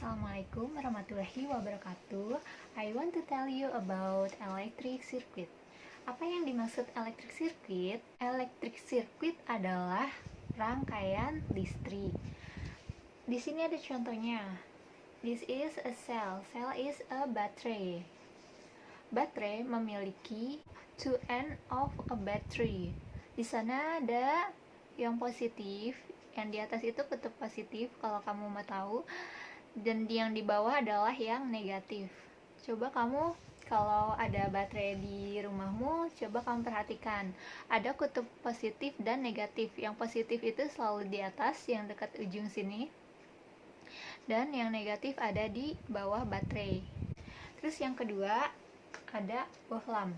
Assalamualaikum warahmatullahi wabarakatuh. I want to tell you about electric circuit. Apa yang dimaksud electric circuit? Electric circuit adalah rangkaian listrik. Di sini ada contohnya. This is a cell. Cell is a battery. Baterai memiliki two end of a battery. Di sana ada yang positif, yang di atas itu kutub positif kalau kamu mau tahu, dan yang di bawah adalah yang negatif. Coba kamu kalau ada baterai di rumahmu, coba kamu perhatikan, ada kutub positif dan negatif. Yang positif itu selalu di atas, yang dekat ujung sini, dan yang negatif ada di bawah baterai. Terus yang kedua, ada bohlam.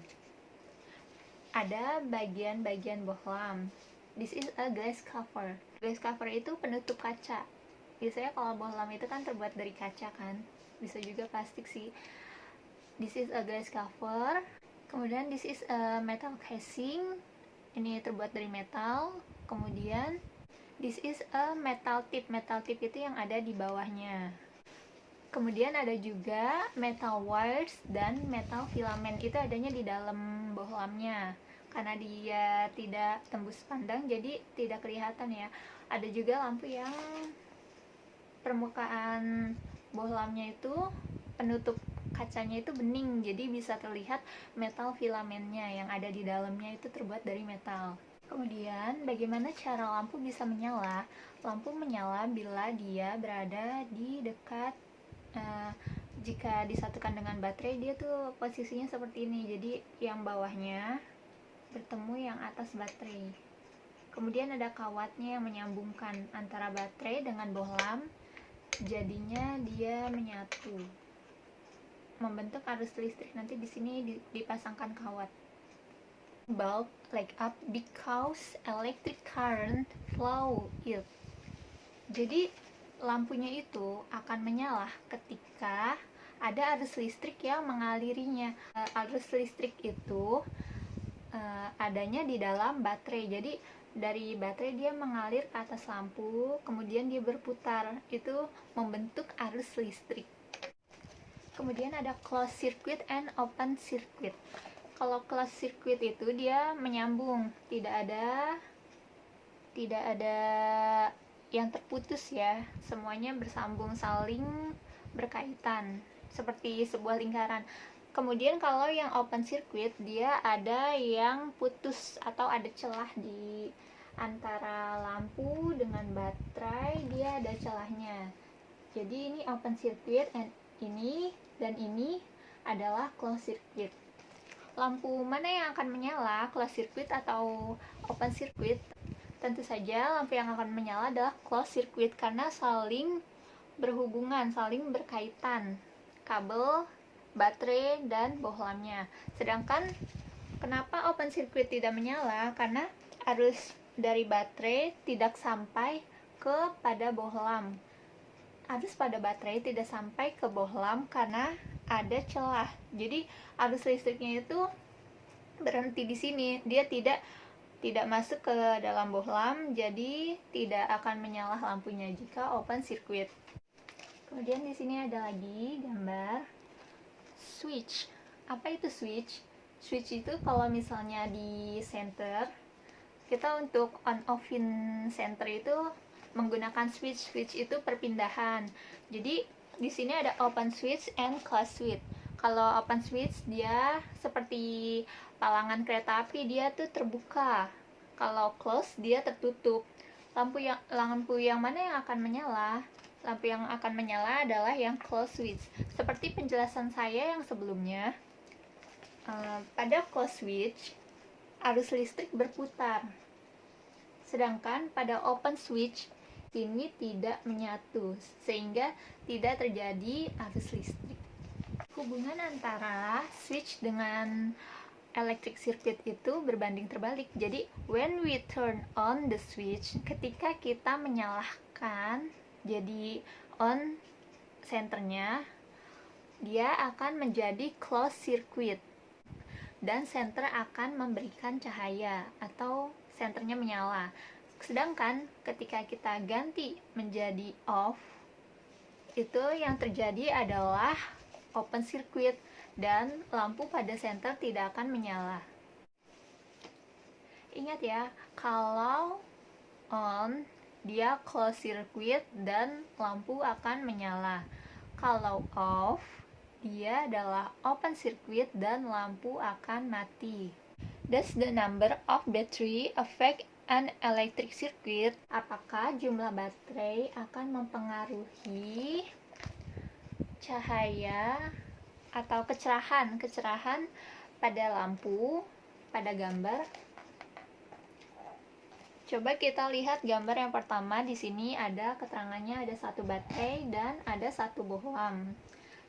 Ada bagian-bagian bohlam. This is a glass cover. Glass cover itu penutup kaca. Biasanya kalau bohlam itu kan terbuat dari kaca kan, bisa juga plastik sih. This is a glass cover. Kemudian this is a metal casing, ini terbuat dari metal. Kemudian this is a metal tip. Metal tip itu yang ada di bawahnya. Kemudian ada juga metal wires dan metal filament, itu adanya di dalam bohlamnya. Karena dia tidak tembus pandang, jadi tidak kelihatan ya. Ada juga lampu yang permukaan bohlamnya itu, penutup kacanya itu bening, jadi bisa terlihat metal filamennya yang ada di dalamnya itu terbuat dari metal. Kemudian bagaimana cara lampu bisa menyala? Lampu menyala bila dia berada di dekat, jika disatukan dengan baterai, dia tuh posisinya seperti ini, jadi yang bawahnya bertemu yang atas baterai. Kemudian ada kawatnya yang menyambungkan antara baterai dengan bohlam, jadinya dia menyatu, membentuk arus listrik. Nanti di sini dipasangkan kawat. Bulb light up because electric current flow it. Jadi lampunya itu akan menyala ketika ada arus listrik yang mengalirinya. Arus listrik itu adanya di dalam baterai. Jadi dari baterai dia mengalir ke atas lampu, kemudian dia berputar, itu membentuk arus listrik. Kemudian ada closed circuit and open circuit. Kalau closed circuit itu dia menyambung, tidak ada yang terputus ya, semuanya bersambung, saling berkaitan seperti sebuah lingkaran. Kemudian kalau yang open circuit, dia ada yang putus atau ada celah di antara lampu dengan baterai, dia ada celahnya. Jadi ini open circuit, dan ini adalah closed circuit. Lampu mana yang akan menyala, closed circuit atau open circuit? Tentu saja lampu yang akan menyala adalah closed circuit, karena saling berhubungan, saling berkaitan kabel, baterai, dan bohlamnya. Sedangkan kenapa open circuit tidak menyala? Karena arus dari baterai tidak sampai kepada bohlam. Arus pada baterai tidak sampai ke bohlam karena ada celah. Jadi arus listriknya itu berhenti di sini. Dia tidak masuk ke dalam bohlam, jadi tidak akan menyala lampunya jika open circuit. Kemudian di sini ada lagi gambar switch. Apa itu switch? Switch itu kalau misalnya di center, kita untuk on offin center itu menggunakan switch. Switch itu perpindahan. Jadi di sini ada open switch and closed switch. Kalau open switch dia seperti palangan kereta api, dia tuh terbuka. Kalau close dia tertutup. Lampu yang mana yang akan menyala? Lampu yang akan menyala adalah yang closed switch. Seperti penjelasan saya yang sebelumnya, pada closed switch arus listrik berputar, sedangkan pada open switch ini tidak menyatu, sehingga tidak terjadi arus listrik. Hubungan antara switch dengan electric circuit itu berbanding terbalik. Jadi when we turn on the switch, ketika kita menyalakan jadi on senternya, dia akan menjadi closed circuit, dan senter akan memberikan cahaya atau senternya menyala. Sedangkan ketika kita ganti menjadi off, itu yang terjadi adalah open circuit dan lampu pada senter tidak akan menyala. Ingat ya, kalau on dia close circuit dan lampu akan menyala. Kalau off dia adalah open circuit dan lampu akan mati. Does the number of battery affect an electric circuit? Apakah jumlah baterai akan mempengaruhi cahaya atau kecerahan pada lampu, pada gambar? Coba kita lihat gambar yang pertama. Di sini ada keterangannya, ada satu baterai dan ada satu bohlam.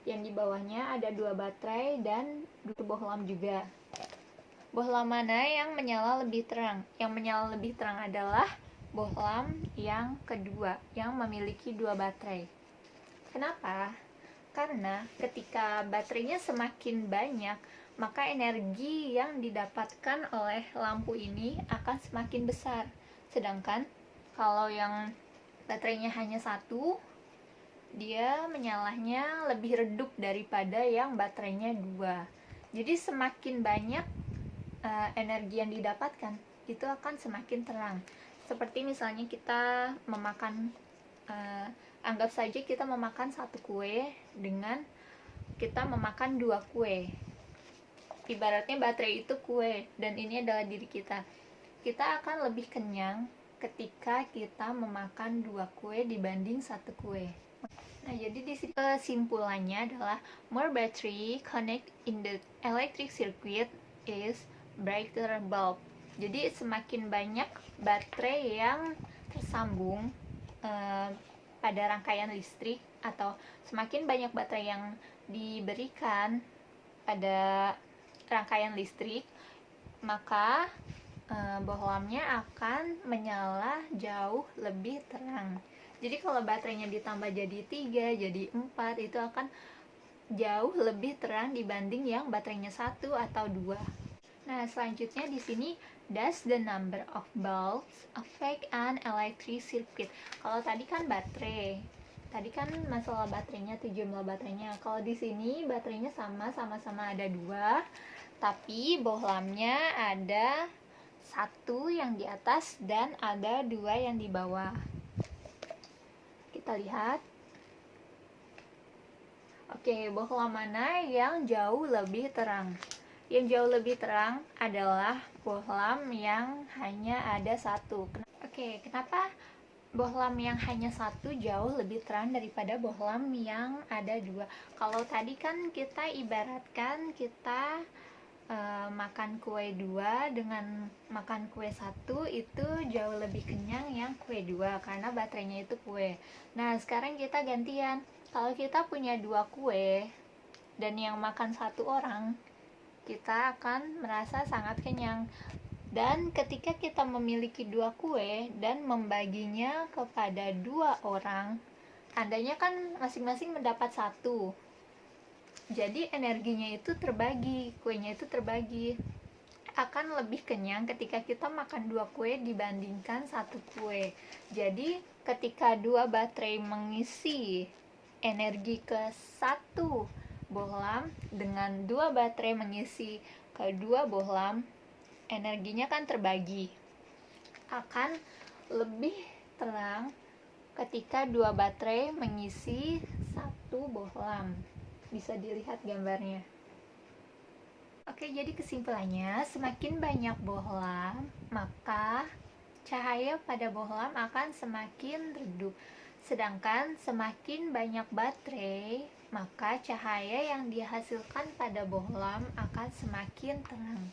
Yang di bawahnya ada dua baterai dan dua bohlam juga. Bohlam mana yang menyala lebih terang? Yang menyala lebih terang adalah bohlam yang kedua, yang memiliki dua baterai. Kenapa? Karena ketika baterainya semakin banyak, maka energi yang didapatkan oleh lampu ini akan semakin besar. Sedangkan kalau yang baterainya hanya satu, dia menyalanya lebih redup daripada yang baterainya dua. Jadi semakin banyak energi yang didapatkan, itu akan semakin terang. Seperti misalnya kita memakan, anggap saja kita memakan satu kue dengan kita memakan dua kue. Ibaratnya baterai itu kue dan ini adalah diri kita. Kita akan lebih kenyang ketika kita memakan dua kue dibanding satu kue. Nah, jadi di sini kesimpulannya adalah more battery connect in the electric circuit is brighter bulb. Jadi semakin banyak baterai yang tersambung pada rangkaian listrik, atau semakin banyak baterai yang diberikan pada rangkaian listrik, maka bohlamnya akan menyala jauh lebih terang. Jadi kalau baterainya ditambah jadi 3, jadi 4, itu akan jauh lebih terang dibanding yang baterainya 1 atau 2. Nah, selanjutnya di sini, does the number of bulbs affect an electric circuit? Kalau tadi kan baterai. Tadi kan masalah baterainya, jumlah baterainya. Kalau di sini baterainya sama-sama ada 2, tapi bohlamnya ada 1 yang di atas dan ada 2 yang di bawah. Kita lihat. Oke, bohlam mana yang jauh lebih terang? Yang jauh lebih terang adalah bohlam yang hanya ada 1. Oke, kenapa bohlam yang hanya 1 jauh lebih terang daripada bohlam yang ada 2? Kalau tadi kan kita ibaratkan kita makan kue 2 dengan makan kue 1 itu jauh lebih kenyang yang kue 2 karena baterainya itu kue. Nah, sekarang kita gantian. Kalau kita punya 2 kue dan yang makan 1 orang, kita akan merasa sangat kenyang. Dan ketika kita memiliki 2 kue dan membaginya kepada 2 orang, tandanya kan masing-masing mendapat 1. Jadi energinya itu terbagi, kuenya itu terbagi. Akan lebih kenyang ketika kita makan 2 kue dibandingkan 1 kue. Jadi ketika 2 baterai mengisi energi ke 1 bohlam dengan 2 baterai mengisi ke 2 bohlam, energinya kan terbagi. Akan lebih terang ketika 2 baterai mengisi 1 bohlam. Bisa dilihat gambarnya. Oke, jadi kesimpulannya, semakin banyak bohlam, maka cahaya pada bohlam akan semakin redup. Sedangkan semakin banyak baterai, maka cahaya yang dihasilkan pada bohlam akan semakin terang.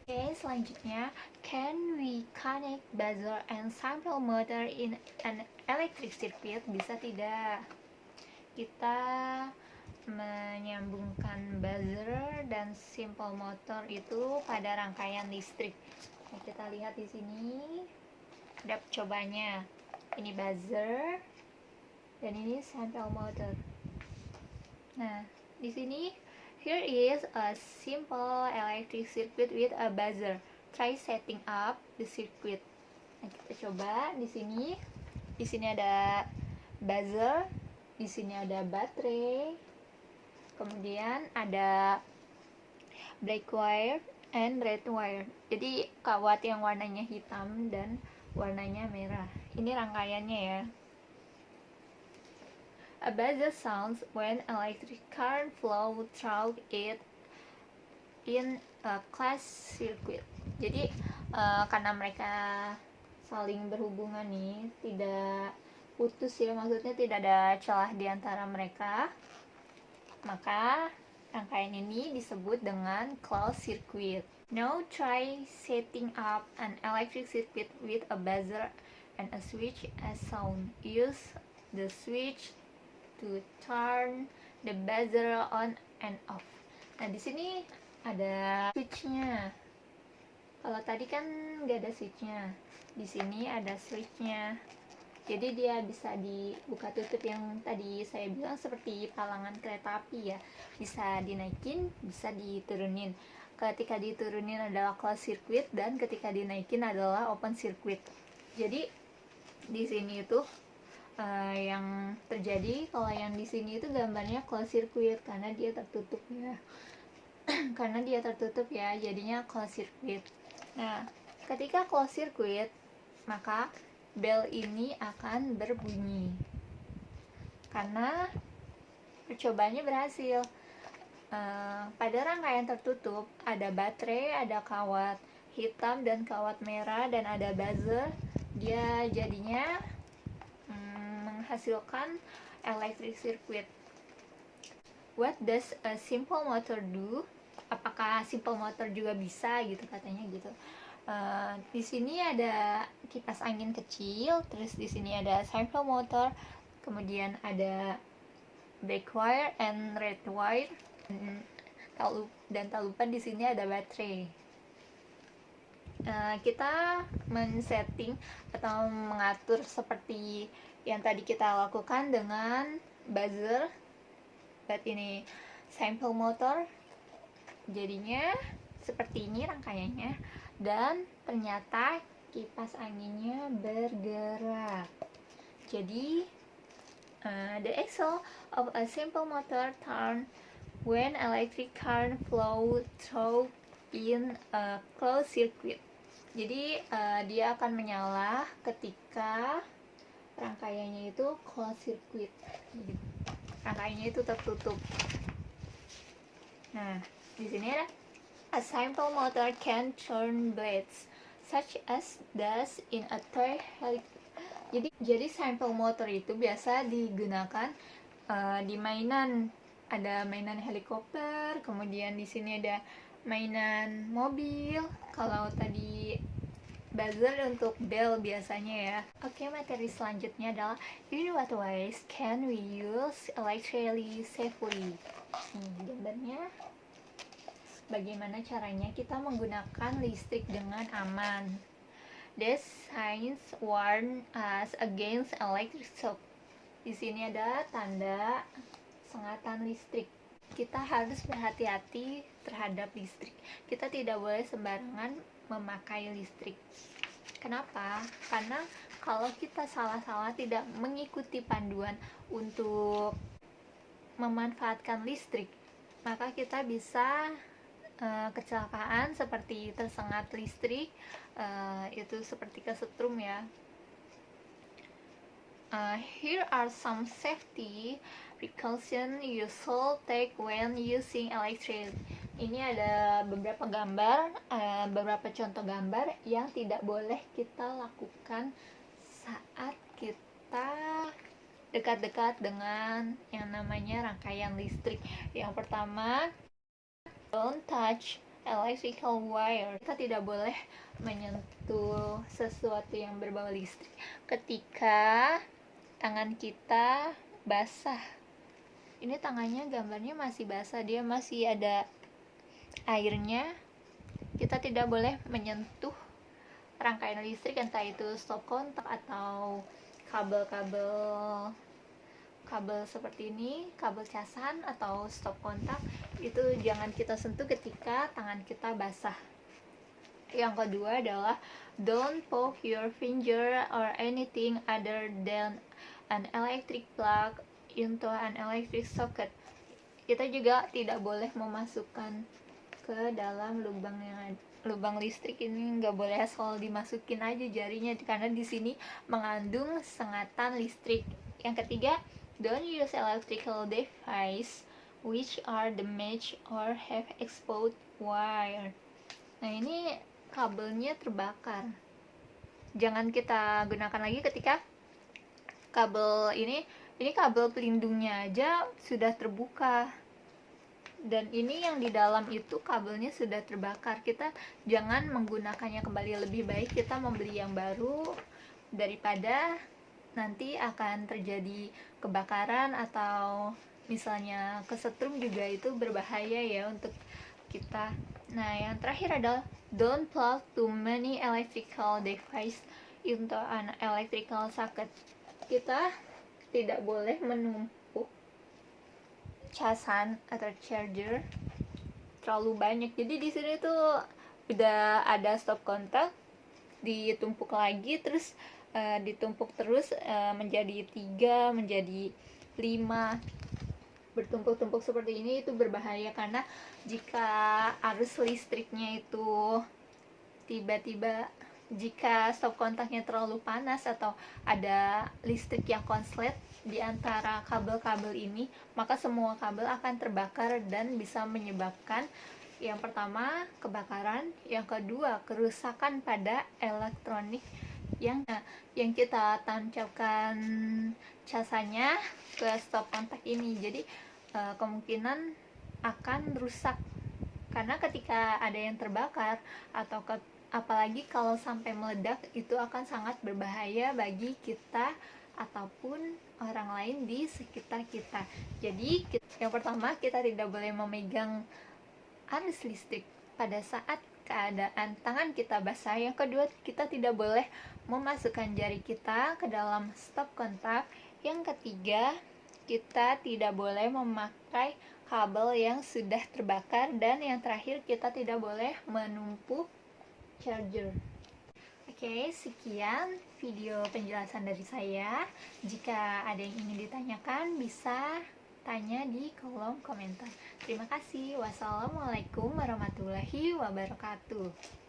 Oke, selanjutnya, can we connect buzzer and sample motor in an electric circuit? Bisa tidak? Kita menyambungkan buzzer dan simple motor itu pada rangkaian listrik. Nah, kita lihat di sini ada percobaannya. Ini buzzer dan ini simple motor. Nah, di sini here is a simple electric circuit with a buzzer. Try setting up the circuit. Nah, kita coba di sini. Di sini ada buzzer. Di Di sini ada baterai, kemudian ada black wire and red wire. Jadi kawat yang warnanya hitam dan warnanya merah. Ini rangkaiannya ya. A buzzer sounds when electric current flow through it in a closed circuit. Jadi karena mereka saling berhubungan nih, tidak putus ya, maksudnya tidak ada celah di antara mereka, maka rangkaian ini disebut dengan closed circuit. Now try setting up an electric circuit with a buzzer and a switch as shown. Use the switch to turn the buzzer on and off. Nah, di sini ada switchnya. Kalau tadi kan nggak ada switchnya, di sini ada switchnya. Jadi dia bisa dibuka tutup yang tadi saya bilang seperti palangan kereta api ya. Bisa dinaikin, bisa diturunin. Ketika diturunin adalah closed circuit dan ketika dinaikin adalah open circuit. Jadi di sini itu yang terjadi kalau yang di sini itu gambarnya closed circuit karena dia tertutup ya. Karena dia tertutup ya, jadinya closed circuit. Nah, ketika closed circuit, maka bel ini akan berbunyi karena percobaannya berhasil. Pada rangkaian tertutup ada baterai, ada kawat hitam dan kawat merah, dan ada buzzer. Dia jadinya menghasilkan electric circuit. What does a simple motor do? Apakah simple motor juga bisa gitu, katanya gitu. Di sini ada kipas angin kecil, terus di sini ada simple motor, kemudian ada black wire and red wire, dan tak lupa di sini ada baterai. Kita men-setting atau mengatur seperti yang tadi kita lakukan dengan buzzer. Berarti ini simple motor, jadinya seperti ini rangkaiannya, dan ternyata kipas anginnya bergerak. Jadi the axle of a simple motor turn when electric current flow through in a closed circuit. Jadi dia akan menyala ketika rangkaiannya itu closed circuit. Jadi, rangkaiannya itu tertutup. Nah, di sini ada a simple motor can turn blades such as does in a toy helicopter. Jadi simple motor itu biasa digunakan di mainan. Ada mainan helikopter, kemudian di sini ada mainan mobil. Kalau tadi buzzer untuk bell biasanya ya. Oke, materi selanjutnya adalah in what ways can we use electricity safely. Gambarnya bagaimana caranya kita menggunakan listrik dengan aman. These signs warn us against electric shock. Di sini ada tanda sengatan listrik. Kita harus berhati-hati terhadap listrik. Kita tidak boleh sembarangan memakai listrik. Kenapa? Karena kalau kita salah-salah tidak mengikuti panduan untuk memanfaatkan listrik, maka kita bisa kecelakaan seperti tersengat listrik, itu seperti kesetrum ya. Here are some safety precautions you should take when using electricity. Ini ada beberapa gambar, beberapa contoh gambar yang tidak boleh kita lakukan saat kita dekat-dekat dengan yang namanya rangkaian listrik. Yang pertama, don't touch electrical wire. Kita tidak boleh menyentuh sesuatu yang berbau listrik ketika tangan kita basah. Ini tangannya gambarnya masih basah, dia masih ada airnya. Kita tidak boleh menyentuh rangkaian listrik, entah itu stop kontak atau kabel seperti ini, kabel casan atau stop kontak, itu jangan kita sentuh ketika tangan kita basah. Yang kedua adalah don't poke your finger or anything other than an electric plug into an electric socket. Kita juga tidak boleh memasukkan ke dalam lubang listrik ini, nggak boleh asal dimasukin aja jarinya, karena di sini mengandung sengatan listrik. Yang ketiga, don't use electrical device which are damaged or have exposed wire. Nah, ini kabelnya terbakar, jangan kita gunakan lagi ketika kabel ini kabel pelindungnya aja sudah terbuka, dan ini yang di dalam itu kabelnya sudah terbakar. Kita jangan menggunakannya kembali, lebih baik kita membeli yang baru daripada nanti akan terjadi kebakaran atau misalnya kesetrum juga, itu berbahaya ya untuk kita. Nah, yang terakhir adalah don't plug too many electrical device into an electrical socket. Kita tidak boleh menumpuk casan atau charger terlalu banyak. Jadi di sini tuh udah ada stop kontak, ditumpuk lagi, terus ditumpuk terus menjadi 3, menjadi 5, bertumpuk-tumpuk seperti ini. Itu berbahaya karena jika arus listriknya itu tiba-tiba, jika stop kontaknya terlalu panas atau ada listrik yang konslet di antara kabel-kabel ini, maka semua kabel akan terbakar dan bisa menyebabkan yang pertama kebakaran, yang kedua kerusakan pada elektronik yang kita tancapkan casanya ke stop kontak ini. Jadi kemungkinan akan rusak, karena ketika ada yang terbakar atau apalagi kalau sampai meledak, itu akan sangat berbahaya bagi kita ataupun orang lain di sekitar kita. Jadi yang pertama, kita tidak boleh memegang arus listrik pada saat keadaan tangan kita basah. Yang kedua, kita tidak boleh memasukkan jari kita ke dalam stop kontak. Yang ketiga, kita tidak boleh memakai kabel yang sudah terbakar. Dan yang terakhir, kita tidak boleh menumpuk charger. Oke, sekian video penjelasan dari saya. Jika ada yang ingin ditanyakan, bisa tanya di kolom komentar. Terima kasih. Wassalamualaikum warahmatullahi wabarakatuh.